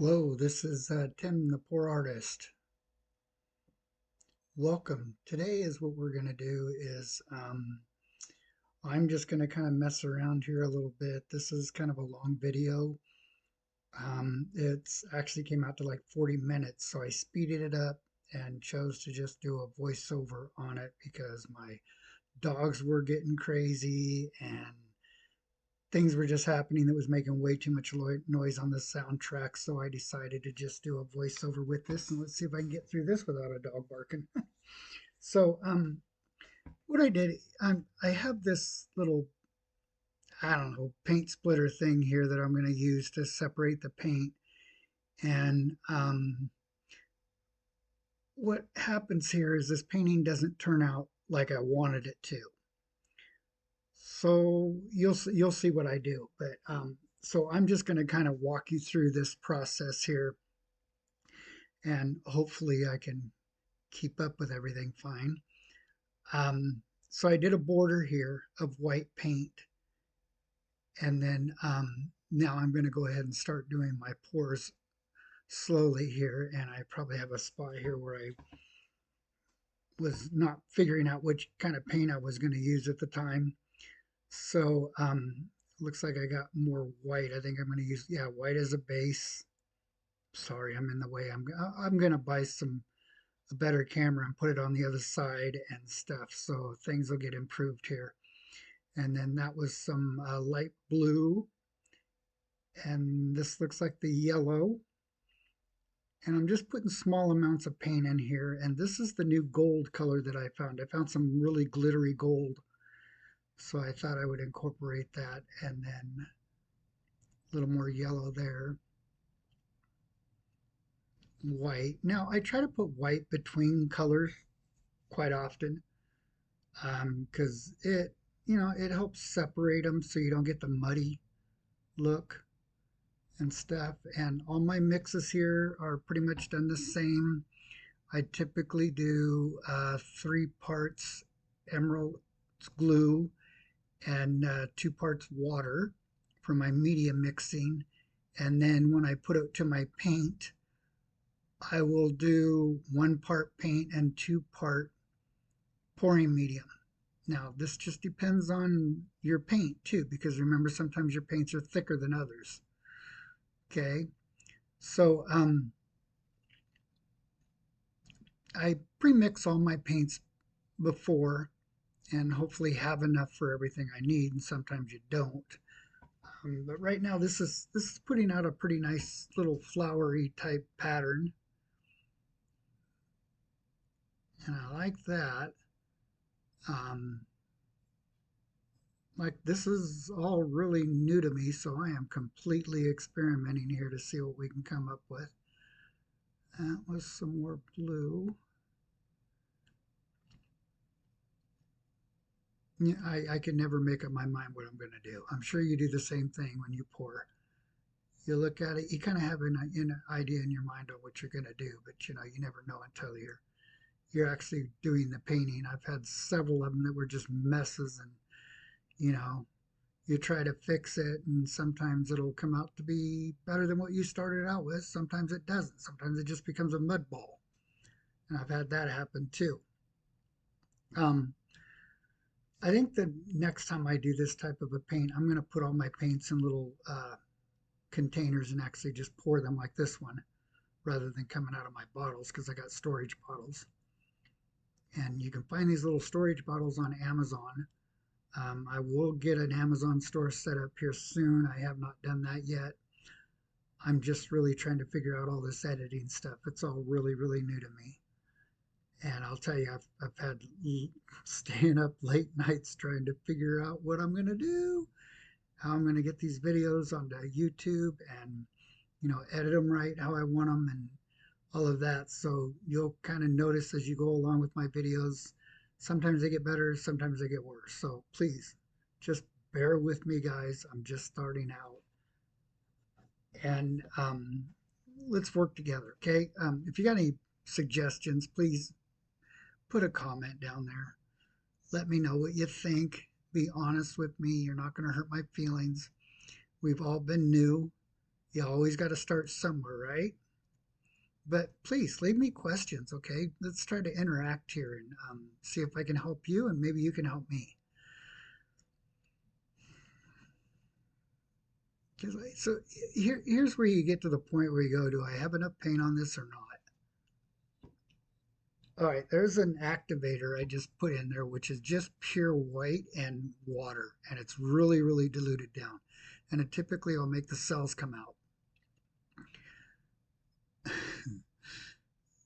Hello, this is Tim the Poor Artist. Welcome. Today is what we're going to do is I'm just going to kind of mess around here a little bit. This is kind of a long video. It's actually came out to like 40 minutes, so I speeded it up and chose to just do a voiceover on it because my dogs were getting crazy and things were just happening that was making way too much noise on the soundtrack. So I decided to just do a voiceover with this, and let's see if I can get through this without a dog barking. So what I did, I have this little, I don't know, paint splitter thing here that I'm going to use to separate the paint. And what happens here is this painting doesn't turn out like I wanted it to. So you'll see what I do. But so I'm just going to kind of walk you through this process here, and hopefully I can keep up with everything fine. So I did a border here of white paint, and then now I'm going to go ahead and start doing my pours slowly here. And I probably have a spot here where I was not figuring out which kind of paint I was going to use at the time. So looks like I got more white. I think I'm going to use, yeah, white as a base. Sorry, I'm in the way. I'm going to buy a better camera and put it on the other side and stuff, so things will get improved here. And then that was some light blue, and this looks like the yellow. And I'm just putting small amounts of paint in here, and this is the new gold color that I found. I found some really glittery gold, so I thought I would incorporate that, and then a little more yellow there. White. Now I try to put white between colors quite often because it helps separate them so you don't get the muddy look and stuff. And all my mixes here are pretty much done the same. I typically do 3 parts emerald glue and 2 parts water for my media mixing. And then when I put it to my paint, I will do 1 part paint and 2 part pouring medium. Now, this just depends on your paint too, because remember, sometimes your paints are thicker than others. Okay, so I pre-mix all my paints before and hopefully have enough for everything I need, and sometimes you don't. But right now, this is putting out a pretty nice little flowery type pattern, and I like that. Um, like this is all really new to me, so I am completely experimenting here to see what we can come up with. That was some more blue. Yeah, I can never make up my mind what I'm going to do. I'm sure you do the same thing when you pour. You look at it, you kind of have an idea in your mind on what you're going to do, but you never know until you're actually doing the painting. I've had several of them that were just messes, and you know, you try to fix it, and sometimes it'll come out to be better than what you started out with. Sometimes it doesn't. Sometimes it just becomes a mud ball, and I've had that happen too. Um, I think the next time I do this type of a paint, I'm going to put all my paints in little containers and actually just pour them like this one rather than coming out of my bottles because I got storage bottles. And you can find these little storage bottles on Amazon. I will get an Amazon store set up here soon. I have not done that yet. I'm just really trying to figure out all this editing stuff. It's all really, really new to me. And I'll tell you, I've had staying up late nights trying to figure out what I'm going to do, how I'm going to get these videos onto YouTube and, edit them right how I want them and all of that. So you'll kind of notice as you go along with my videos, sometimes they get better, sometimes they get worse. So please just bear with me, guys. I'm just starting out. And let's work together, okay? If you got any suggestions, please put a comment down there. Let me know what you think. Be honest with me. You're not going to hurt my feelings. We've all been new. You always got to start somewhere, right? But please leave me questions, okay? Let's try to interact here and see if I can help you and maybe you can help me. So here's where you get to the point where you go, do I have enough paint on this or not? All right, there's an activator I just put in there, which is just pure white and water, and it's really, really diluted down. And it typically will make the cells come out.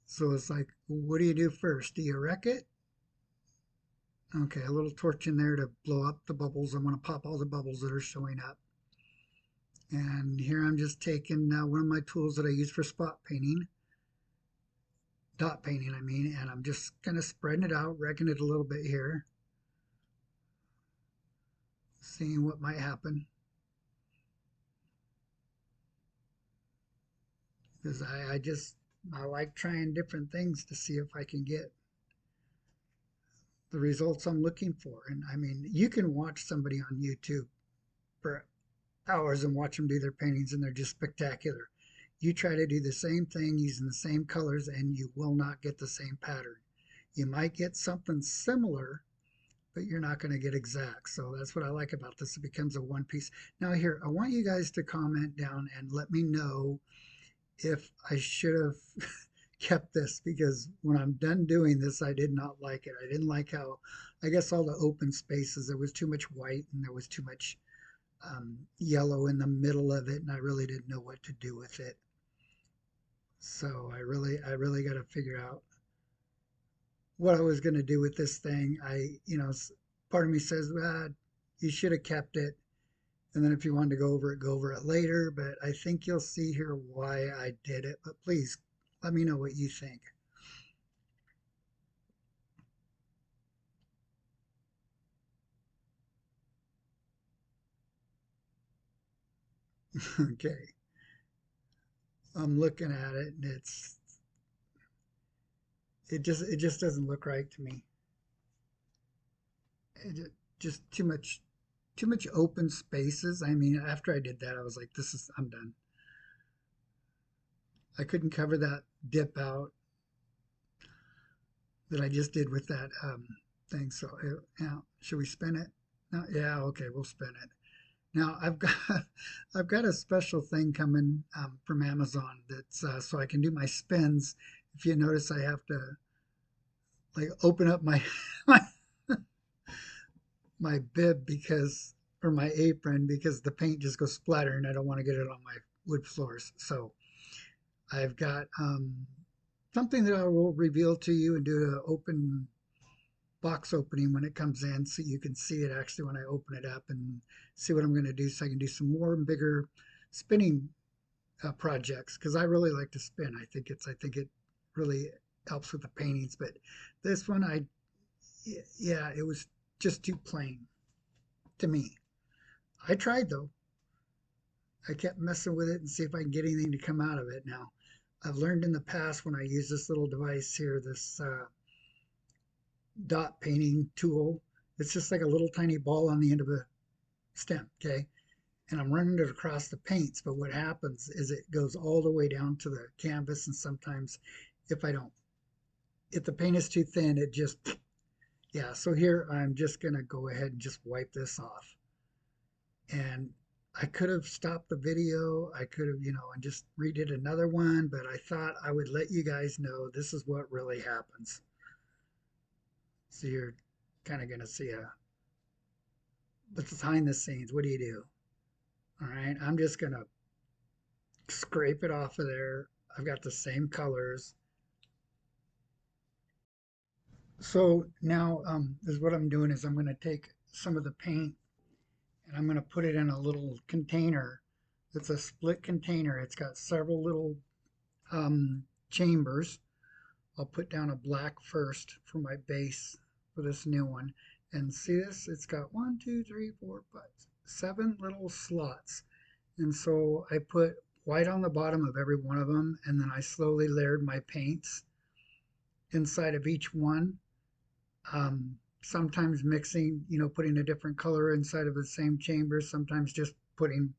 So it's like, what do you do first? Do you wreck it? Okay, a little torch in there to blow up the bubbles. I'm going to pop all the bubbles that are showing up. And here I'm just taking one of my tools that I use for spot painting, dot painting, I mean, and I'm just kind of spreading it out, wrecking it a little bit here, seeing what might happen. Because I like trying different things to see if I can get the results I'm looking for. And I mean, you can watch somebody on YouTube for hours and watch them do their paintings, and they're just spectacular. You try to do the same thing using the same colors, and you will not get the same pattern. You might get something similar, but you're not going to get exact. So that's what I like about this. It becomes a one piece. Now here, I want you guys to comment down and let me know if I should have kept this, because when I'm done doing this, I did not like it. I didn't like how, I guess, all the open spaces, there was too much white and there was too much yellow in the middle of it, and I really didn't know what to do with it. So I really got to figure out what I was going to do with this thing. Part of me says, well, you should have kept it. And then if you wanted to go over it later. But I think you'll see here why I did it. But please let me know what you think. Okay. I'm looking at it and it just doesn't look right to me. Just too much open spaces. I mean, after I did that, I was like, I'm done. I couldn't cover that dip out that I just did with that thing. So, yeah, should we spin it? No, yeah, okay, we'll spin it. Now I've got a special thing coming from Amazon that's so I can do my spins. If you notice, I have to like open up my my, my bib because or my apron because the paint just goes splatter and I don't want to get it on my wood floors. So I've got something that I will reveal to you and do an open box opening when it comes in so you can see it actually when I open it up and see what I'm going to do so I can do some more and bigger spinning projects because I really like to spin. I think it really helps with the paintings. But this one, yeah, it was just too plain to me. I tried though. I kept messing with it and see if I can get anything to come out of it. Now, I've learned in the past when I use this little device here, this dot painting tool. It's just like a little tiny ball on the end of a stem, okay? And I'm running it across the paints, but what happens is it goes all the way down to the canvas, and sometimes if I don't, if the paint is too thin, it just, yeah. So here I'm just gonna go ahead and just wipe this off. And I could have stopped the video, I could have, and just redid another one, but I thought I would let you guys know this is what really happens. So you're kind of gonna see what's behind the scenes. What do you do? All right, I'm just gonna scrape it off of there. I've got the same colors. So now is what I'm doing is I'm going to take some of the paint and I'm going to put it in a little container. It's a split container. It's got several little chambers. I'll put down a black first for my base for this new one. And see this? It's got 1, 2, 3, 4, 5, 7 little slots. And so I put white on the bottom of every one of them, and then I slowly layered my paints inside of each one. Sometimes mixing, putting a different color inside of the same chamber, sometimes just putting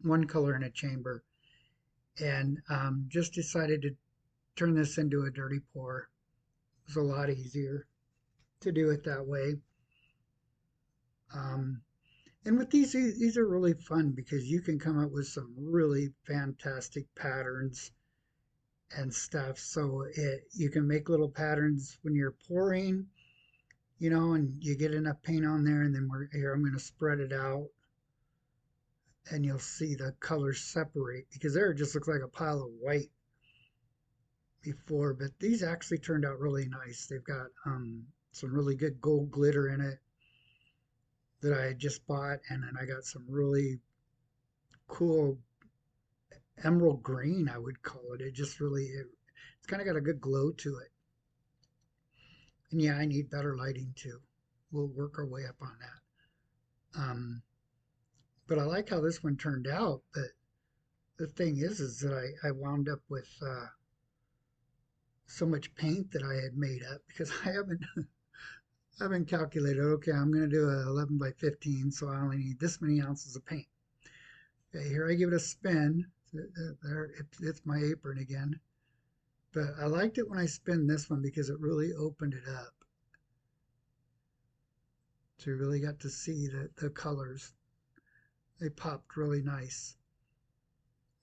one color in a chamber, and just decided to turn this into a dirty pour. It was a lot easier to do it that way. Um, and with these are really fun because you can come up with some really fantastic patterns and stuff. So you can make little patterns when you're pouring, and you get enough paint on there, and then I'm going to spread it out, and you'll see the colors separate because there it just looks like a pile of white before, but these actually turned out really nice. They've got some really good gold glitter in it that I just bought, and then I got some really cool emerald green, I would call it. It's kind of got a good glow to it. And yeah, I need better lighting too. We'll work our way up on that. But I like how this one turned out. But the thing is that I wound up with so much paint that I had made up because I haven't calculated. Okay, I'm going to do a 11 by 15, so I only need this many ounces of paint. Okay, here I give it a spin. There, it's my apron again. But I liked it when I spin this one because it really opened it up. So you really got to see the colors. They popped really nice.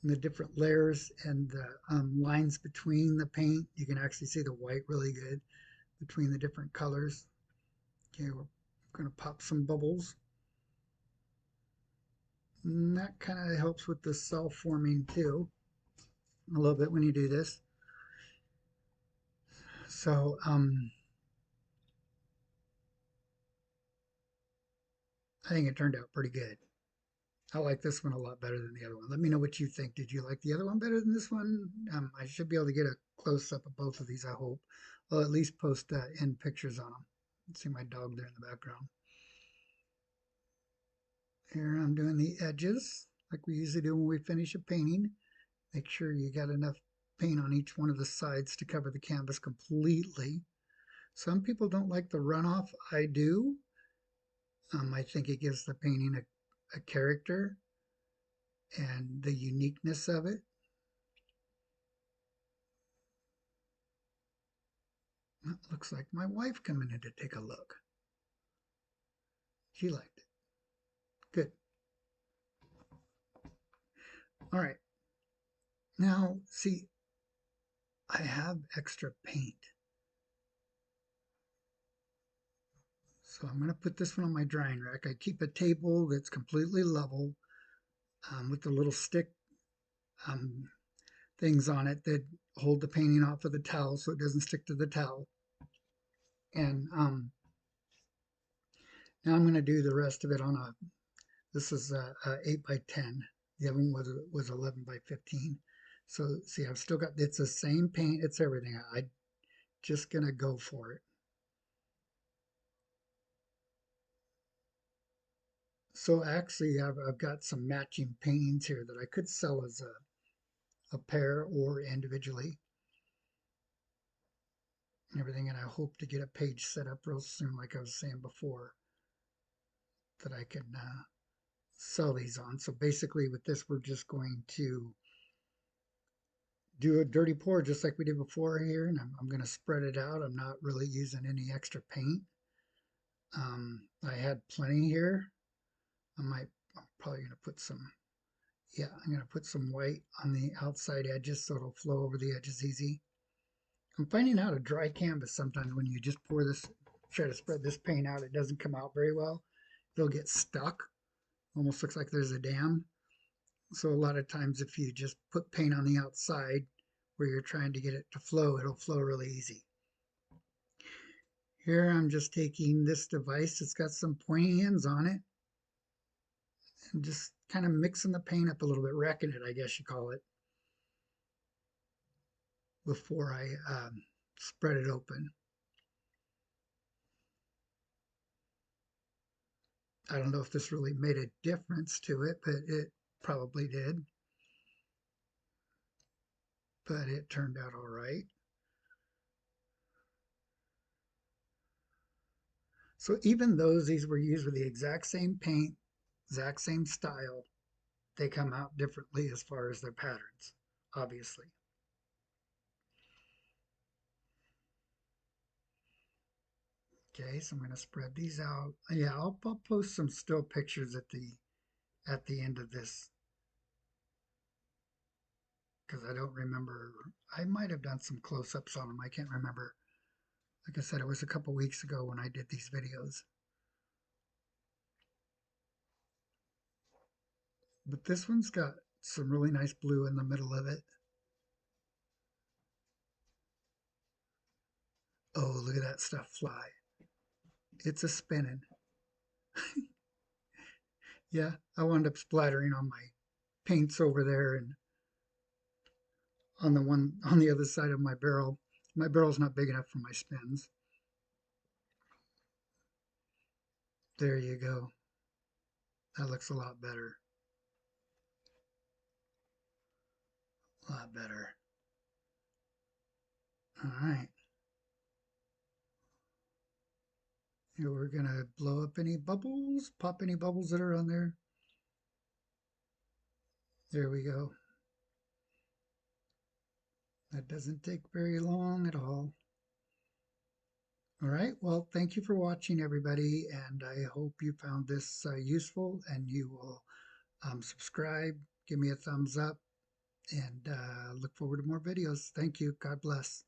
And the different layers and the lines between the paint, you can actually see the white really good between the different colors. Okay, we're going to pop some bubbles. And that kind of helps with the cell forming too, a little bit when you do this. So I think it turned out pretty good. I like this one a lot better than the other one. Let me know what you think. Did you like the other one better than this one? I should be able to get a close up of both of these, I hope. I'll at least post end pictures on them. See my dog there in the background. Here I'm doing the edges like we usually do when we finish a painting. Make sure you got enough paint on each one of the sides to cover the canvas completely. Some people don't like the runoff. I do. I think it gives the painting a character and the uniqueness of it. It looks like my wife coming in to take a look. She liked it. Good. All right. Now, see, I have extra paint. So I'm going to put this one on my drying rack. I keep a table that's completely level with the little stick um, things on it that hold the painting off of the towel so it doesn't stick to the towel. And now I'm going to do the rest of it on this is a 8 by 10. The other one was 11 by 15. So see, I've still got, it's the same paint, it's everything. I'm just going to go for it. So actually, I've got some matching paintings here that I could sell as a pair or individually and everything. And I hope to get a page set up real soon, like I was saying before, that I can sell these on. So basically with this, we're just going to do a dirty pour just like we did before here. And I'm going to spread it out. I'm not really using any extra paint. I had plenty here. I'm probably going to put some, yeah, I'm going to put some white on the outside edges so it'll flow over the edges easy. I'm finding out a dry canvas sometimes when you just pour this, try to spread this paint out, it doesn't come out very well. It'll get stuck. Almost looks like there's a dam. So a lot of times if you just put paint on the outside where you're trying to get it to flow, it'll flow really easy. Here I'm just taking this device. It's got some pointy ends on it and just kind of mixing the paint up a little bit, wrecking it, I guess you call it, before I spread it open. I don't know if this really made a difference to it, but it probably did. But it turned out all right. So even though these were used with the exact same paint, exact same style, they come out differently as far as their patterns, obviously. Okay, so I'm going to spread these out. Yeah, I'll post some still pictures at the end of this because I don't remember. I might have done some close-ups on them. I can't remember. Like I said, it was a couple weeks ago when I did these videos. But this one's got some really nice blue in the middle of it. Oh, look at that stuff fly. It's a spinning. Yeah, I wound up splattering on my paints over there and on the one on the other side of my barrel. My barrel's not big enough for my spins. There you go. That looks a lot better. A lot better. All right. Here we're going to blow up any bubbles, pop any bubbles that are on there. There we go. That doesn't take very long at all. All right. Well, thank you for watching, everybody. And I hope you found this useful and you will subscribe, give me a thumbs up, and look forward to more videos. Thank you. God bless.